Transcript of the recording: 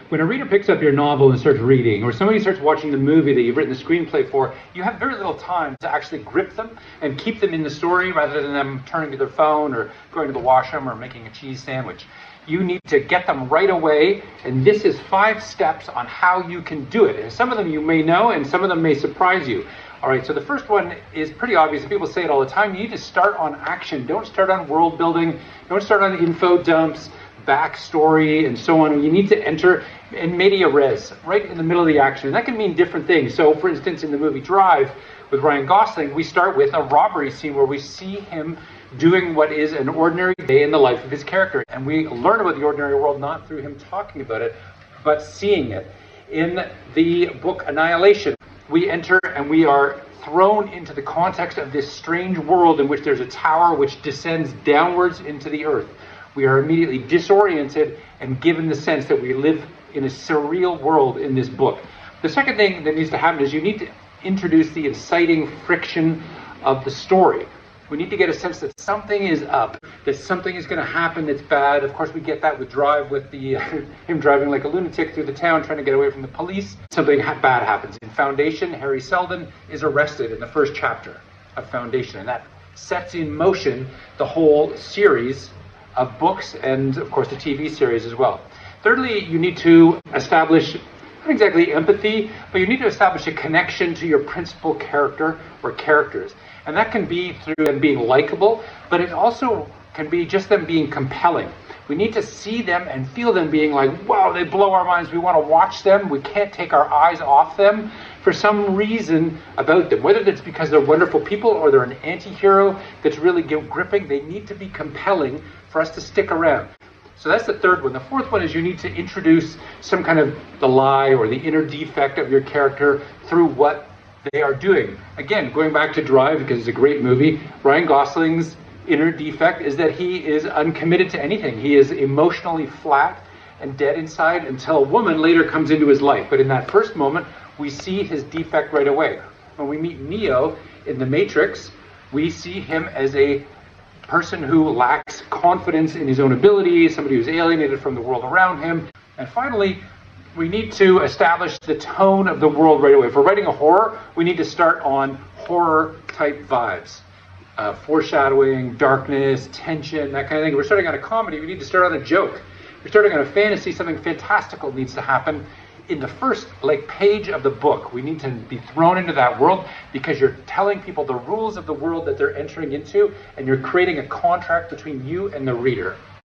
When a reader picks up your novel and starts reading, or somebody starts watching the movie that you've written the screenplay for, you have very little time to actually grip them and keep them in the story rather than them turning to their phone or going to the washroom or making a cheese sandwich. You need to get them right away, and this is 5 steps on how you can do it. And some of them you may know, and some of them may surprise you. All right, so the first one is pretty obvious, and people say it all the time. You need to start on action. Don't start on world building. Don't start on info dumps, backstory, and so on. You need to enter in media res, right in the middle of the action. And that can mean different things. So, for instance, in the movie Drive with Ryan Gosling, we start with a robbery scene where we see him doing what is an ordinary day in the life of his character. And we learn about the ordinary world not through him talking about it, but seeing it. In the book Annihilation, we enter and we are thrown into the context of this strange world in which there's a tower which descends downwards into the earth. We are immediately disoriented and given the sense that we live in a surreal world in this book. The second thing that needs to happen is you need to introduce the inciting friction of the story. We need to get a sense that something is up, that something is going to happen that's bad. Of course, we get that with Drive, with the him driving like a lunatic through the town, trying to get away from the police. Something bad happens. In Foundation, Harry Seldon is arrested in the first chapter of Foundation, and that sets in motion the whole series of books and, of course, the TV series as well. Thirdly, you need to establish, not exactly empathy, but you need to establish a connection to your principal character or characters. And that can be through them being likable, but it also can be just them being compelling. We need to see them and feel them being like, wow, they blow our minds. We want to watch them. We can't take our eyes off them for some reason about them. Whether that's because they're wonderful people or they're an anti-hero that's really gripping, they need to be compelling for us to stick around. So that's the third one. The fourth one is you need to introduce some kind of the lie or the inner defect of your character through what they are doing. Again, going back to Drive, because it's a great movie, Ryan Gosling's inner defect is that he is uncommitted to anything. He is emotionally flat and dead inside until a woman later comes into his life. But in that first moment, we see his defect right away. When we meet Neo in The Matrix, we see him as a person who lacks confidence in his own abilities, somebody who's alienated from the world around him. And finally, we need to establish the tone of the world right away. If we're writing a horror, we need to start on horror-type vibes. Foreshadowing, darkness, tension, that kind of thing. If we're starting on a comedy, we need to start on a joke. If we're starting on a fantasy, something fantastical needs to happen. In the first page of the book, we need to be thrown into that world because you're telling people the rules of the world that they're entering into, and you're creating a contract between you and the reader.